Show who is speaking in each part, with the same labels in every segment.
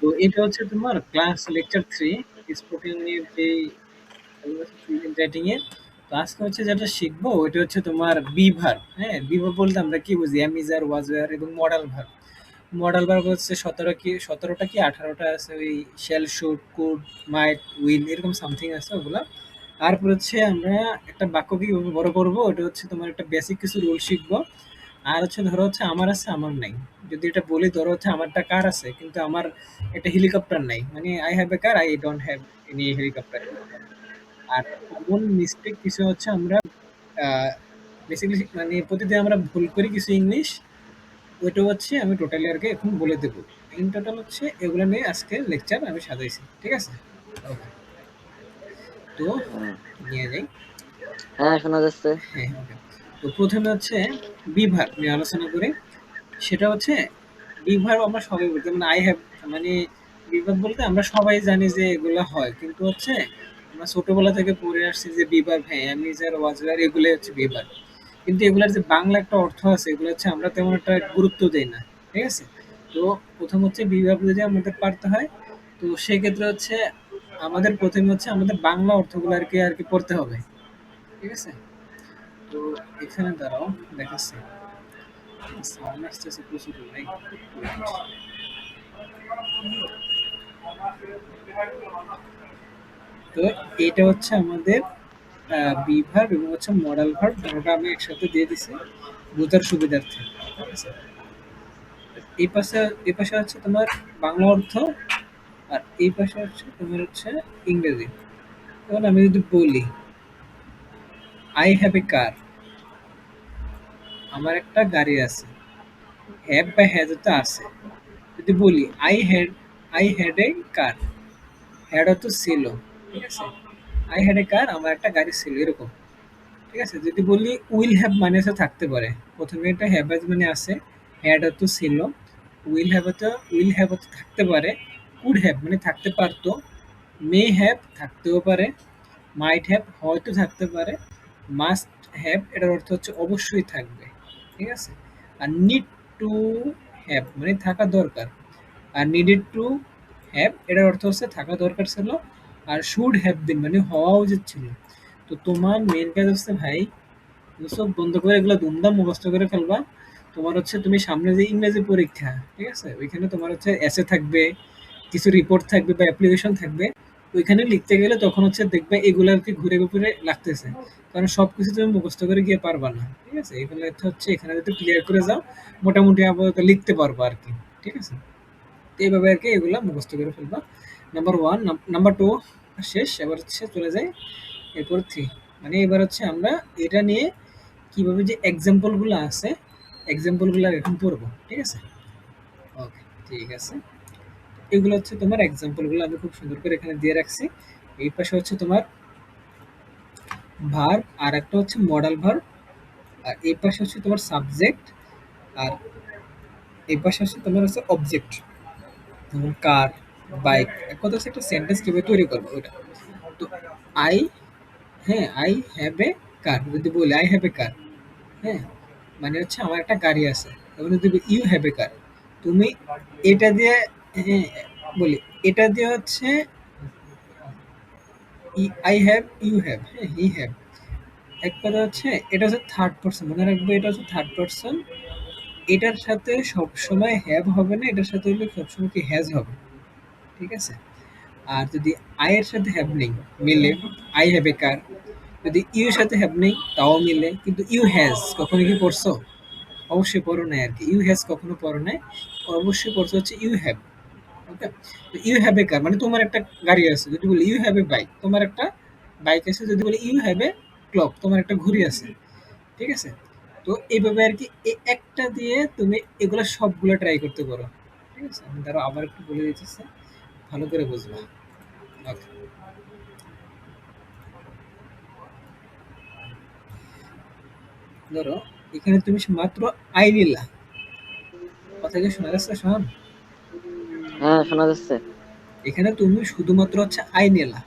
Speaker 1: তো এটা হচ্ছে তোমার ক্লাস লেকচার 3 স্পোকেন এর যে রাইটিং এর। তো আজকে হচ্ছে যেটা শিখবো ওইটা হচ্ছে তোমার বি ভার্ব। হ্যাঁ, বি ভার্ব বলতে আমরা কি বুঝি? Am is are, was were এবং মডাল ভার্ব। মডাল ভার্ব হচ্ছে 17টা কি 18টা আছে, ওই shall, should, could, might, will এরকম সামথিং আছে ওগুলা। তারপর হচ্ছে আমরা একটা বাক্য কিভাবে বড় করবো ওটা হচ্ছে তোমার একটা বেসিক কিছু রুল শিখবো। আর হচ্ছে ধরো হচ্ছে আমার আছে আমার নাই। যদি এটা বলি ধরো হচ্ছে আমারটা কার আছে কিন্তু আমার একটা হেলিকপ্টার নাই, মানে I have a car, I don't have any helicopter. আর কমন মিস্টেক কিছু হচ্ছে আমরা বেসিক্যালি মানে প্রতিদিন আমরা ভুল করি কিছু ইংলিশ, ওইটা হচ্ছে আমি টোটালি আর কি এখন বলে দেবো। ইন টোটাল হচ্ছে এগুলো নিয়ে আজকে লেকচার আমি সাজাইছি, ঠিক আছে? ওকে, তো
Speaker 2: হুম।
Speaker 1: নিয়ে যাই।
Speaker 2: হ্যাঁ, শোনা যাচ্ছে।
Speaker 1: হ্যাঁ, ওকে। তো প্রথমে হচ্ছে বিভাগ নিয়ে আলোচনা করি। সেটা হচ্ছে বিভাগ আমরা সবাই বলি, যেমন আই হ্যাভ, মানে বিভাগ বলতে আমরা সবাই জানি যে এগুলো হয়, কিন্তু হচ্ছে আমরা ছোটবেলা থেকে পড়ে আসছি যে বিভাগ, হ্যাঁ অ্যামিজার, ওয়াজার এগুলো হচ্ছে বিভাগ। কিন্তু এগুলার যে বাংলা একটা অর্থ আছে এগুলো হচ্ছে আমরা তেমন একটা গুরুত্ব দেই না, ঠিক আছে? তো প্রথম হচ্ছে বিভাগ যদি আমাদের পারতে হয়, তো সেক্ষেত্রে হচ্ছে আমাদের প্রথমে হচ্ছে আমাদের বাংলা অর্থগুলো আর কি পড়তে হবে, ঠিক আছে? তো এখানে দাঁড়াও, দেখাচ্ছি। সাউন্ড আসতেছে প্রচুর ভাই। তো এটা হচ্ছে আমাদের বি ভার্ব এবং হচ্ছে মডাল ভার্ব, দুটোটা আমি একসাথে দিয়ে দিছি বোঝার সুবিধার্থে, ঠিক আছে? এই পাশে এই পাশে হচ্ছে তোমার বাংলা অর্থ, আর এই পাশে হচ্ছে তোমার হচ্ছে ইংরেজি। যেমন আমি যদি বলি আই হ্যাভ এ কার, আমার একটা গাড়ি আছে। হ্যাভ বা হ্যাজ তো আছে। যদি বলি I had a car, had তো ছিল, ঠিক আছে? আই হ্যাড এ কার, আমার একটা গাড়ি ছিল, এরকম, ঠিক আছে? যদি বলি উইল হ্যাভ, মানে হচ্ছে থাকতে পারে। প্রথমে এটা হ্যাভ মানে আছে, হ্যাড তো ছিল, উইল হ্যাভ তো থাকতে পারে, কুড হ্যাভ মানে থাকতে পারতো, মে হ্যাভ থাকতেও পারে, মাইট হ্যাভ হয়তো থাকতে পারে, মাস্ট হ্যাভ এটার অর্থ হচ্ছে অবশ্যই থাকবে, ঠিক আছে? আর নিড টু হ্যাভ মানে থাকা দরকার, আর নিডেড টু হ্যাভ এটার অর্থ হচ্ছে থাকা দরকার ছিল, আর শুড হ্যাভ বিন মানে হওয়া উচিত ছিল। তো তোমার মেন কাজ হচ্ছে ভাই, তুমি চোখ বন্ধ করে এগুলো দুমদাম মুখস্থ করে ফেলবা। তোমার হচ্ছে তুমি সামনে যে ইংরেজি পরীক্ষা, ঠিক আছে, ওইখানে তোমার হচ্ছে এসে থাকবে, কিছু রিপোর্ট থাকবে বা অ্যাপ্লিকেশন থাকবে। ওইখানে লিখতে গেলে তখন হচ্ছে দেখবে এগুলো আর কি ঘুরে ঘুরে লাগতেছে, কারণ সবকিছু তুমি মুখস্থ করে গিয়ে পারবা না, ঠিক আছে? এগুলো হচ্ছে এখানে যদি ক্লিয়ার করে যাও মোটামুটি আপাতত লিখতে পারবো আর কি, ঠিক আছে? তো এইভাবে আর কি এগুলা মুখস্থ করে ফেলবা। Number one. নাম্বার টু শেষ, এবার হচ্ছে চলে যাই এরপর থ্রি। মানে এবার হচ্ছে আমরা এটা নিয়ে কিভাবে যে এক্সাম্পল গুলো আছে, এক্সাম্পল গুলো এখন পড়বো, ঠিক আছে? ওকে, ঠিক আছে। এগুলো হচ্ছে তোমার এক্সাম্পল গুলো আমি খুব সুন্দর করে এখানে দিয়ে রাখছি। এই পাশে হচ্ছে তোমার ভার্ব, আর একটা হচ্ছে মডাল ভার্ব, আর এই পাশে হচ্ছে তোমার সাবজেক্ট, আর এই পাশে হচ্ছে তোমার হচ্ছে অবজেক্ট, যেমন কার, বাইক। এক কথা হচ্ছে একটা সেন্টেন্স কিভাবে তৈরি করবো ওইটা। তো আই, হ্যাঁ আই হ্যাভ এ কার, যদি বলি আই হ্যাভ এ কার, হ্যাঁ মানে হচ্ছে আমার একটা গাড়ি আছে। এবং যদি ইউ হ্যাভ এ কার, তুমি এটা দিয়ে, হ্যাঁ বলি এটা দিয়ে হচ্ছে আই হ্যাভ, ইউ হ্যাভ, হ্যাঁ হি হ্যাভ। এক কথা হচ্ছে এটা হচ্ছে থার্ড পার্সন, মনে রাখবে এটা হচ্ছে থার্ড পার্সন। এটার সাথে সবসময় হ্যাভ হবে না, এটার সাথে হলে সবসময় কি হ্যাজ হবে, ঠিক আছে? আর যদি আই এর সাথে হ্যাভ নেই, মিলে আই হ্যাভ এ কার। যদি ইউ এর সাথে হ্যাভ নেই তাও মিলে, কিন্তু ইউ হ্যাজ কখনো কি পড়ছো? অবশ্যই পড়ো নাই আর কি, ইউ হ্যাজ কখনো পড়ো নাই। অবশ্যই পড়ছো হচ্ছে ইউ হ্যাভ। ওকে, তো ইউ হ্যাভ এ কার মানে তোমার একটা গাড়ি আছে। যদি বলি ইউ হ্যাভ এ বাইক, তোমার একটা বাইক আছে। যদি বলি ইউ হ্যাভ এ ক্লক, তোমার একটা ঘড়ি আছে, ঠিক আছে? তো এইভাবে আর কি একটা দিয়ে তুমি এগুলা সবগুলো ট্রাই করতে পারো, ঠিক আছে? আমি ধরো আবার একটু বলে দিতেছি, ভালো করে বুঝবা। ওকে, ধরো এখানে তুমি মাত্র আই নিলা, কথা কি শোনা যাচ্ছে শোন?
Speaker 2: হ্যাঁ, শোনা যাচ্ছে।
Speaker 1: এখানে তুমি শুধুমাত্র হচ্ছে আই নিলা,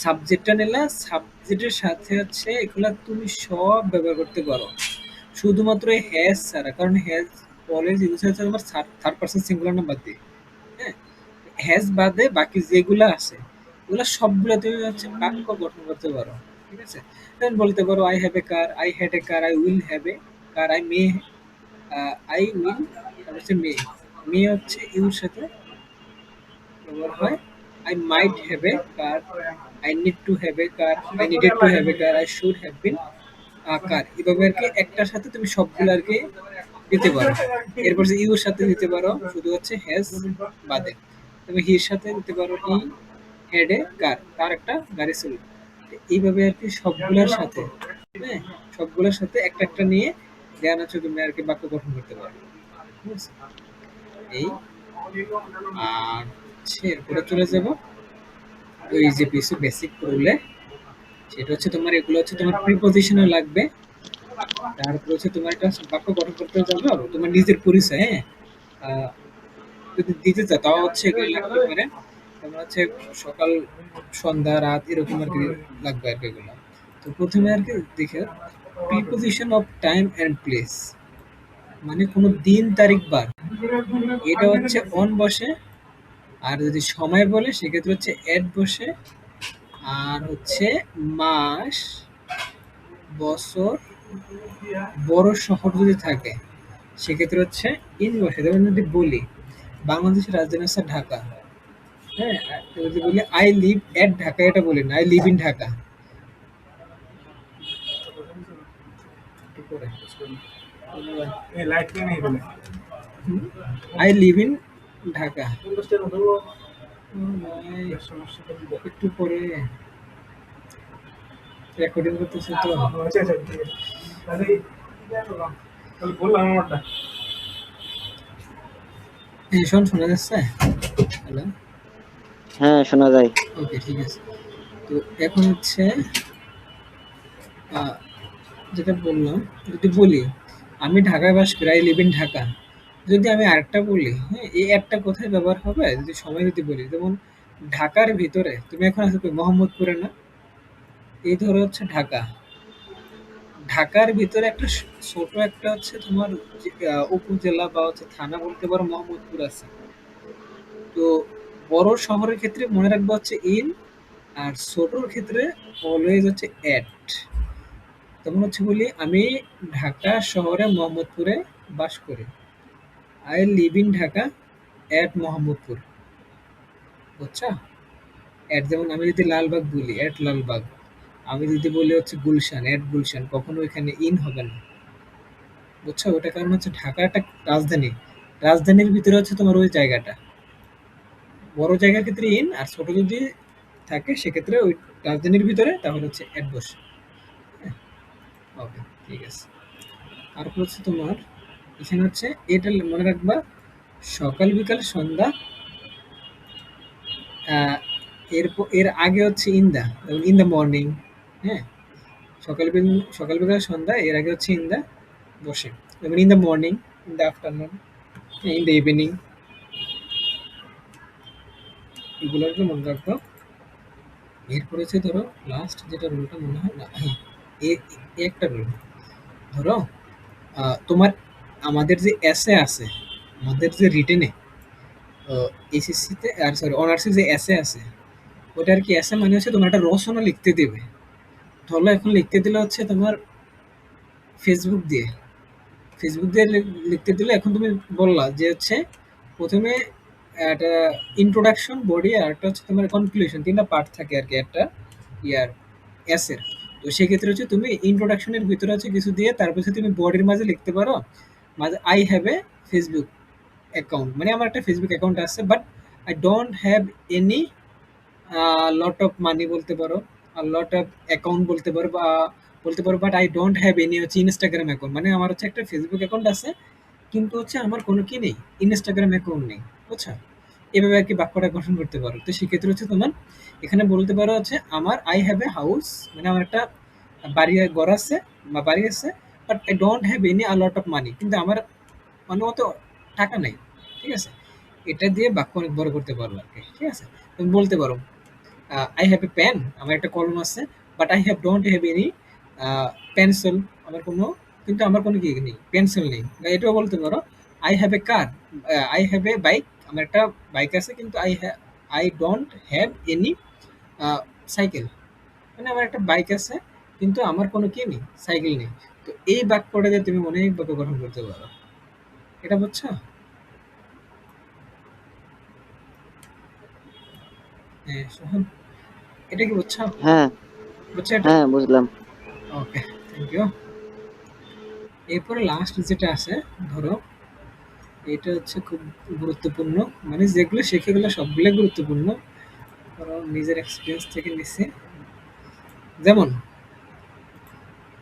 Speaker 1: সাবজেক্টটা নিলা, সাবজেক্টের সাথে হচ্ছে এগুলা তুমি সব ব্যবহার করতে পারো, শুধুমাত্র এই হ্যাজ ছাড়া। কারণ হ্যাজ অলওয়েজ ইউজ হচ্ছে তোমার থার্ড পারসন সিঙ্গুলার নাম্বার দিয়ে, হ্যাঁ? হ্যাজ বাদে বাকি যেগুলা আছে ওগুলা সবগুলা তুমি হচ্ছে বাক্য গঠন করতে পারো। ঠিক আছে? যেমন বলতে পারো I have a car, I had a car, I will have a car, I will, তারপর হচ্ছে মে। মে হচ্ছে ইউর সাথে ব্যবহার হয়। I might have a car, I need to have a car, I needed to have a car, I should have been car. এভাবে আরকি একটার সাথে তুমি সবগুলো আরকি দিতে পারো। এরপর যে ইউর সাথে দিতে পারো শুধু হচ্ছে হ্যাজ বাদে। তুমি হির সাথে দিতে পারো হি হ্যাড এ কার, তার একটা গাড়ি ছিল। তো এইভাবে আরকি সবগুলোর সাথে, হ্যাঁ? সবগুলোর সাথে একটা, একটা নিয়ে দেন হচ্ছে তুমি আরকি বাক্য গঠন করতে পারো। ঠিক আছে? এই আর হচ্ছে এরপরে চলে যাব ওই যে কিছু বেসিক রুলে। সেটা হচ্ছে তোমার এগুলো হচ্ছে তোমার প্রিপজিশনে লাগবে। তারপর হচ্ছে তোমার একটা বাক্য গঠন করতে যাবে তোমার নিজের পরিচয়, হ্যাঁ? আহ, যদি দিতে চাও তাও হচ্ছে এগুলো লাগতে পারে। তোমার হচ্ছে সকাল, সন্ধ্যা, রাত এরকম আর কি লাগবে আর কি এগুলো। তো প্রথমে আর কি দেখে preposition of time and place, মানে কোনো দিন তারিখ বার, এটা হচ্ছে অন বসে। আর যদি সময় বলে সেক্ষেত্রে হচ্ছে এট বসে। আর হচ্ছে মাস, বছর, বড় শহর যদি থাকে সেক্ষেত্রে হচ্ছে ইন বসে। যেমন যদি বলি বাংলাদেশের রাজধানী হচ্ছে ঢাকা, হ্যাঁ? তো যদি বলি আই লিভ এট ঢাকা, এটা বলি না, I live in Dhaka. I live in Dhaka. একটু পরে রেকর্ডিং করতেছে তো। হ্যাঁ, শোনা যাচ্ছে? হ্যালো?
Speaker 2: হ্যাঁ, শোনা যায়।
Speaker 1: ওকে, ঠিক আছে। তো এখন হচ্ছে আহ, যেটা বললাম, যদি বলি আমি ঢাকায় বাস করি, আই লিভ ইন ঢাকা। যদি আমি আরেকটা বলি, হ্যাঁ, এই একটা কোথায় ব্যবহার হবে যদি সময় যদি বলি, যেমন ঢাকার ভিতরে তুমি এখন আছো কই? মোহাম্মদপুরে না? এই ধরো হচ্ছে ঢাকা। ঢাকার ভিতরে একটা ছোট একটা হচ্ছে তোমার উপজেলা বা হচ্ছে থানা বলতে পারো মোহাম্মদপুর আছে। তো বড় শহরের ক্ষেত্রে মনে রাখবা হচ্ছে ইন, আর ছোটর ক্ষেত্রে অলওয়েজ হচ্ছে এট। যেমন হচ্ছে বলি আমি ঢাকা শহরে মোহাম্মদপুরে বাস করি। আই লিভ ইন ঢাকা এট মোহাম্মদপুর। বুঝছো? এট যেমন আমি যদি লালবাগ বলি এট লালবাগ। আমি যদি বলি হচ্ছে গুলশান এট গুলশান, কখনো এখানে ইন হবে না। বুঝছো? ওটা কারণ হচ্ছে ঢাকা একটা রাজধানী। রাজধানীর ভিতরে হচ্ছে তোমার ওই জায়গাটা। বড় জায়গার ক্ষেত্রে ইন, আর ছোট যদি থাকে সেক্ষেত্রে ওই রাজধানীর ভিতরে তাহলে হচ্ছে এট বসে। হ্যাঁ? ওকে, ঠিক আছে। তারপর হচ্ছে তোমার এখানে হচ্ছে এটা মনে রাখবা, সকাল, বিকাল, সন্ধ্যা, এর আগে হচ্ছে ইন দা, যেমন ইন দ্য মর্নিং, হ্যাঁ? সকাল বিকাল সন্ধ্যা এর আগে হচ্ছে ইন দা বসে। যেমন in the morning, in the afternoon, in the evening, এগুলো আর কি মনে রাখবো। এরপর হচ্ছে ধরো লাস্ট যেটা রুলটা মনে হয় না, হ্যাঁ, একটা রুল। ধরো তোমার আমাদের যে এসে আছে, আমাদের যে রিটেনে এসএসসিতে আর সরি অনার্সে যে এসে আছে, ওটা আর কি এসে মানে হচ্ছে তোমার একটা রচনা লিখতে দেবে। ধরো এখন লিখতে দিলে হচ্ছে তোমার ফেসবুক দিয়ে, লিখতে দিলে এখন তুমি বললা যে হচ্ছে প্রথমে একটা ইন্ট্রোডাকশন, বডি, আর একটা হচ্ছে তোমার কনক্লুশন, তিনটা পার্ট থাকে আর কি একটা ইয়ার এসের। তো সেক্ষেত্রে হচ্ছে তুমি ইন্ট্রোডাকশনের ভিতরে হচ্ছে কিছু দিয়ে তারপর হচ্ছে তুমি বডির মাঝে লিখতে পারো মাঝে I have A Facebook account, মানে আমার একটা ফেসবুক অ্যাকাউন্ট আছে, but I don't have any lot of money বলতে পারো, আর লট অফ অ্যাকাউন্ট বলতে পারো, বা বলতে পারো but I don't have any হচ্ছে ইনস্টাগ্রাম অ্যাকাউন্ট, মানে আমার হচ্ছে একটা ফেসবুক অ্যাকাউন্ট আছে কিন্তু হচ্ছে আমার কোনো কি নেই, ইনস্টাগ্রাম অ্যাকাউন্ট নেই। বুঝছো? এভাবে আর কি বাক্যটা গঠন করতে পারো। তো সেক্ষেত্রে হচ্ছে তোমার এখানে বলতে পারো হচ্ছে আমার আই হ্যাভ এ হাউস, মানে আমার একটা ঘর আছে বা বাড়ি আছে, but I don't have any a lot of money, কিন্তু আমার মানে অত টাকা নাই। ঠিক আছে? এটা দিয়ে বাক্য অনেক বড় করতে পারো আর কি। ঠিক আছে? তুমি বলতে পারো আই হ্যাভ এ পেন, আমার একটা কলম আছে, but I have don't have any pencil, আমার কোনো, কিন্তু আমার কোনো কি নেই, পেন্সিল নেই। বা এটাও বলতে পারো I have a car, I have A bike, আমার একটা বাইক আছে কিন্তু I don't have any cycle. মানে আমার একটা বাইক আছে কিন্তু আমার কোনো কি নেই, সাইকেল নেই। তো এই বাক্যটা দিয়ে তুমি অনেক বাক্য গঠন করতে পারো। এটা বুঝছো? হ্যাঁ, সোহান, এটা কি বুঝছো?
Speaker 2: হ্যাঁ,
Speaker 1: বুঝছো এটা?
Speaker 2: হ্যাঁ বুঝলাম।
Speaker 1: ওকে, থ্যাংক ইউ। এরপরে লাস্ট যেটা আছে, ধরো এটা হচ্ছে খুব গুরুত্বপূর্ণ, মানে যেগুলো শিখে গেলে সবগুলো গুরুত্বপূর্ণ, ধরো নিজের এক্সপিরিয়েন্স থেকে নিচ্ছি। যেমন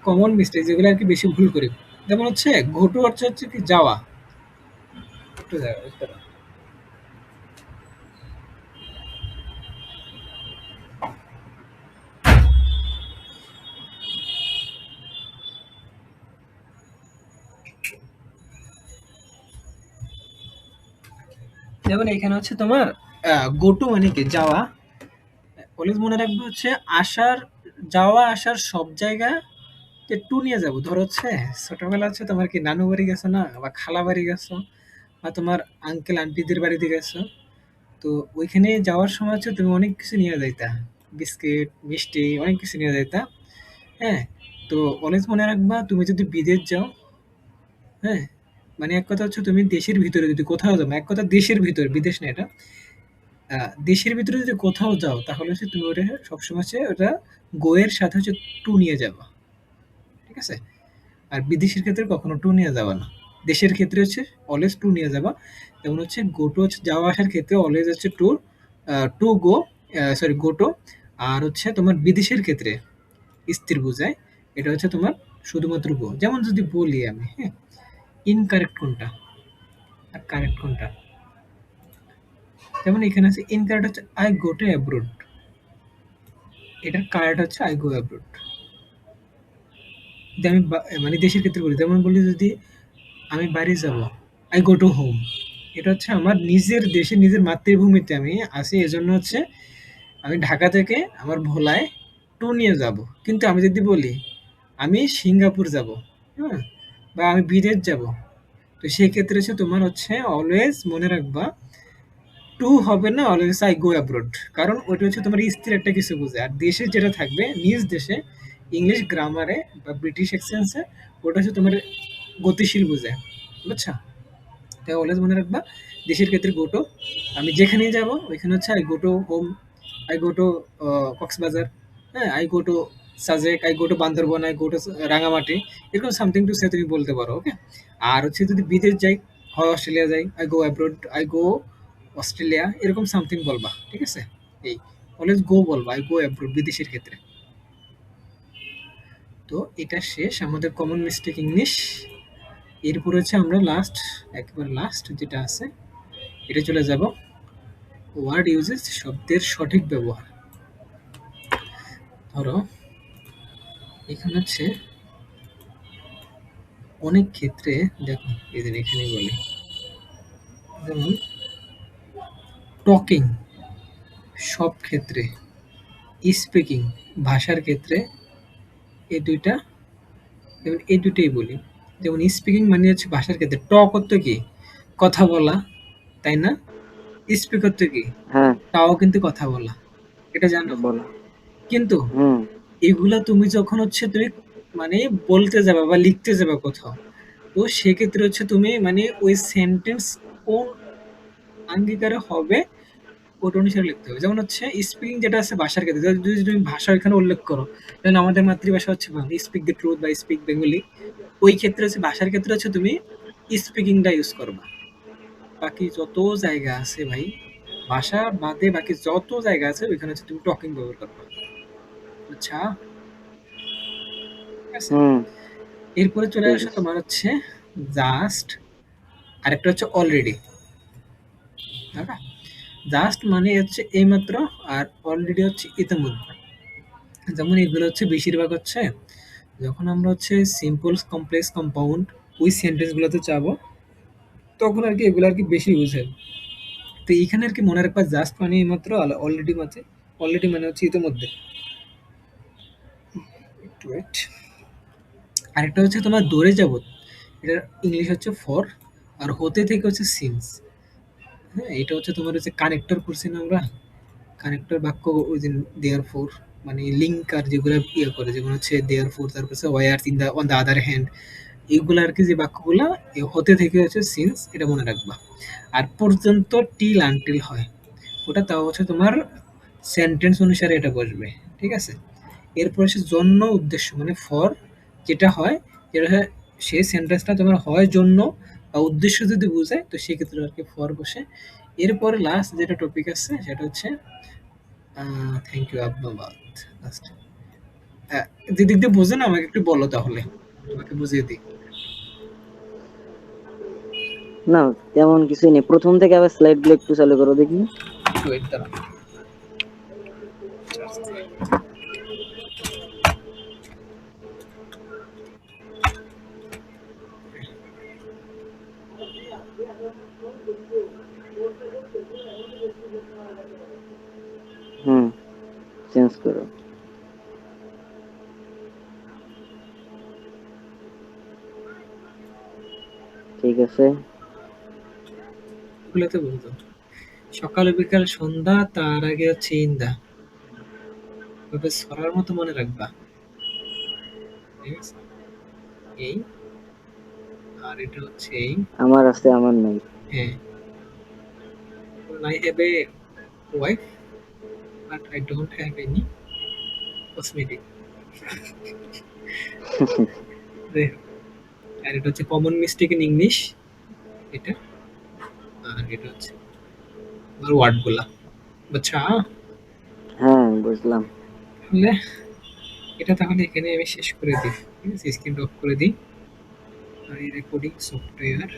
Speaker 1: কমন মিস্টেক যেগুলো আর কি বেশি ভুল করি, যেমন হচ্ছে ঘটু অর্থ হচ্ছে কি যাওয়া, একটু যাওয়া, একটু যাওয়া। যেমন এখানে হচ্ছে তোমার গোটু মানে কি যাওয়া, অলওয়েজ মনে রাখবে হচ্ছে আসার, যাওয়া আসার সব জায়গা টু নিয়ে যাবো। ধরো হচ্ছে ছোটবেলা হচ্ছে তোমার কি নানু বাড়ি গেছো না, বা খালা বাড়ি গেছো, বা তোমার আঙ্কেল আন্টিদের বাড়িতে গেছো, তো ওইখানে যাওয়ার সময় হচ্ছে তুমি অনেক কিছু নিয়ে যাইতা, বিস্কিট মিষ্টি অনেক কিছু নিয়ে যাইতা। হ্যাঁ, তো অলওয়েজ মনে রাখবা তুমি যদি বিদেশ যাও, হ্যাঁ, মানে এক কথা হচ্ছে তুমি দেশের ভিতরে যদি কোথাও যাও, এক কথা দেশের ভিতরে, বিদেশ না এটা, দেশের ভিতরে যদি কোথাও যাও তাহলে হচ্ছে তুমি ওটা সবসময় হচ্ছে ওটা গোয়ের সাথে হচ্ছে টু নিয়ে যাবা, ঠিক আছে? আর বিদেশের ক্ষেত্রে কখনো টু নিয়ে যাবা না। দেশের ক্ষেত্রে হচ্ছে অলওয়েজ টু নিয়ে যাবা। যেমন হচ্ছে গো টু হচ্ছে যাওয়া আসার ক্ষেত্রে অলওয়েজ হচ্ছে tour, to go, sorry go to. আর হচ্ছে তোমার বিদেশের ক্ষেত্রে স্থির বোঝায়, এটা হচ্ছে তোমার শুধুমাত্র গো। যেমন যদি বলি আমি, হ্যাঁ, ইনকারেক্ট কোনটা আর কারেক্ট কোনটা? যেমন এখানে আছে ইনকারেক্ট হচ্ছে আই গো টু অ্যাব্রোড, এটার কারেক্ট হচ্ছে আই গো অ্যাব্রোড। যদি আমি মানে দেশের ক্ষেত্রে বলি, যেমন বলি যদি আমি বাড়ি যাব, আই গো টু হোম, এটা হচ্ছে আমার নিজের দেশে নিজের মাতৃভূমিতে আমি আছি, এজন্য হচ্ছে আমি ঢাকা থেকে আমার ভোলায় টু নিয়ে যাব। কিন্তু আমি যদি বলি আমি সিঙ্গাপুর যাব, হ্যাঁ, বা আমি বিদেশ যাব, তো সেক্ষেত্রে হচ্ছে তোমার হচ্ছে অলওয়েজ মনে রাখবা টু হবে না, অলওয়েজ আই গো অ্যাব্রোড। কারণ ওটা হচ্ছে তোমার স্থির একটা কিছু বোঝে, আর দেশে যেটা থাকবে নিজ দেশে ইংলিশ গ্রামারে বা ব্রিটিশ এক্সেন্সে, ওটা হচ্ছে তোমার গতিশীল বোঝায়, বুঝছো? তাই অলওয়েজ মনে রাখবা দেশের ক্ষেত্রে গো টু, আমি যেখানেই যাব ওইখানে হচ্ছে I go to home, I go to Cox's Bazar, হ্যাঁ, I go to Sajek, I go to Bandarban, I go to Rangamati, এরকম সামথিং টু সে তুমি বলতে পারো, ওকে? আর হচ্ছে যদি বিদেশ যাই, হয় অস্ট্রেলিয়া যাই, I go abroad, I go Australia, এরকম সামথিং বলবা, ঠিক আছে? এই অলওয়েজ গো বলবা, আই গো অ্যাব্রোড বিদেশের ক্ষেত্রে। তো এটা শেষ আমাদের কমন মিস্টেক ইংলিশ। এরপর হচ্ছে আমরা লাস্ট, একেবারে লাস্ট যেটা আছে, এটা চলে যাব ওয়ার্ড ইউজেস, শব্দের সঠিক ব্যবহার। ধরো এখানে হচ্ছে অনেক ক্ষেত্রে, দেখো এই যে এখানে বলি, যেমন টকিং সব ক্ষেত্রে, স্পিকিং ভাষার ক্ষেত্রে, এই দুইটা, যেমন এই দুটোই বলি। যেমন স্পিকিং মানে হচ্ছে ভাষার ক্ষেত্রে, টক অর্থ কি কথা বলা, তাই না? স্পিক অর্থ কি
Speaker 2: হ্যাঁ,
Speaker 1: তাও কিন্তু কথা বলা, এটা জানো?
Speaker 2: বলো।
Speaker 1: কিন্তু
Speaker 2: হুম,
Speaker 1: এগুলা তুমি যখন হচ্ছে তুমি মানে বলতে যাবে বা লিখতে যাবে কোথাও, তো সেক্ষেত্রে হচ্ছে তুমি মানে ওই সেন্টেন্স কোন আঙ্গিকারে হবে ওটা অনুসারে লিখতে হবে। যেমন হচ্ছে স্পিকিং যেটা আছে ভাষার ক্ষেত্রে, যদি তুমি ভাষা এখানে উল্লেখ করো, যেমন আমাদের মাতৃভাষা হচ্ছে বাংলা, স্পিক দ্য ট্রুথ বা স্পিক বেঙ্গলি, ওই ক্ষেত্রে হচ্ছে ভাষার ক্ষেত্রে হচ্ছে তুমি স্পিকিংটা ইউজ করবা। বাকি যত জায়গা আছে ভাই, ভাষা বাদে বাকি যত জায়গা আছে ওইখানে হচ্ছে তুমি টকিং ব্যবহার করবা, আচ্ছা? ঠিক আছে,
Speaker 2: হুম,
Speaker 1: এরপরে চলে
Speaker 2: ঠিক
Speaker 1: আসো
Speaker 2: আছে।
Speaker 1: তোমার হচ্ছে জাস্ট, আরেকটা হচ্ছে অলরেডি, তাই না? জাস্ট মানে হচ্ছে এইমাত্র, আর অলরেডি হচ্ছে ইতিমধ্যে। যেমন এগুলো হচ্ছে বেশিরভাগ হচ্ছে যখন আমরা হচ্ছে সিম্পল কমপ্লেক্স কম্পাউন্ড ওই সেন্টেন্স গুলোতে চাবো, তখন আর কি এগুলো আর কি বেশি ইউজ হয়। তো এইখানে আর কি মনে রাখবা জাস্ট মানে এইমাত্র, অলরেডি মানে, অলরেডি মানে হচ্ছে ইতিমধ্যে। একটু wait। আরেকটা হচ্ছে তোমার দৌড়ে যাব, এটার ইংলিশ হচ্ছে ফর, আর হতে থেকে হচ্ছে সিন্স। হ্যাঁ, এটা হচ্ছে তোমার হচ্ছে কানেক্টর করছি না আমরা, কানেক্টর বাক্য উইদিন দেয়ার ফোর, মানে লিঙ্ক আর যেগুলো ইয়ে করে, যেগুলো হচ্ছে দেয়ার ফোর, তারপর wherein the on the other hand, এইগুলো আর কি, যে বাক্যগুলো হতে থেকে হচ্ছে সিন্স, এটা মনে রাখবা। আর পর্যন্ত টিল আনটিল হয়, ওটা তাও হচ্ছে তোমার সেন্টেন্স অনুসারে এটা বসবে, ঠিক আছে। এরপর সে জন্য উদ্দেশ্য মানে ফর, যেটা হয়, যেটা হয় সেই সেন্টেন্সটা তোমার হয় জন্য বা উদ্দেশ্য যদি বোঝায় তো সেক্ষেত্রে আর কি ফর বসে। এরপরে লাস্ট যেটা টপিক আছে সেটা হচ্ছে থ্যাংক ইউ আব্বাবাদ। লাস্ট যে দিক দিয়ে বোঝে না আমাকে একটু বলো, তাহলে তোমাকে বুঝিয়ে দিই।
Speaker 2: না, তেমন কিছুই নেই। প্রথম থেকে আবার স্লাইড গুলো একটু চালু করো দেখি।
Speaker 1: ওয়েট দাঁড়া।
Speaker 2: হুম, চেঞ্জ করো। ঠিক আছে।
Speaker 1: খুলেতে বলতো সকাল বিকাল সন্ধ্যা, তার আগে হচ্ছে ইন্দা, তবে সরার মতো মনে রাখবা, ঠিক আছে। এই, আর এটা হচ্ছে এই।
Speaker 2: আমার আছে, আমার নাই।
Speaker 1: হ্যাঁ, I have a wife but I don't have any cosmetic. যাই হোক, আর এটা হচ্ছে কমন মিস্টেক ইন ইংলিশ, এটা। আর এটা হচ্ছে আমার ওয়ার্ড গুলা, আচ্ছা।
Speaker 2: হ্যাঁ, বুঝলাম।
Speaker 1: তাহলে এটা তাহলে এখানে আমি শেষ করে দিই, ঠিক আছে, স্ক্রিন অফ করে দিই। আর এই রেকর্ডিং সফটওয়্যার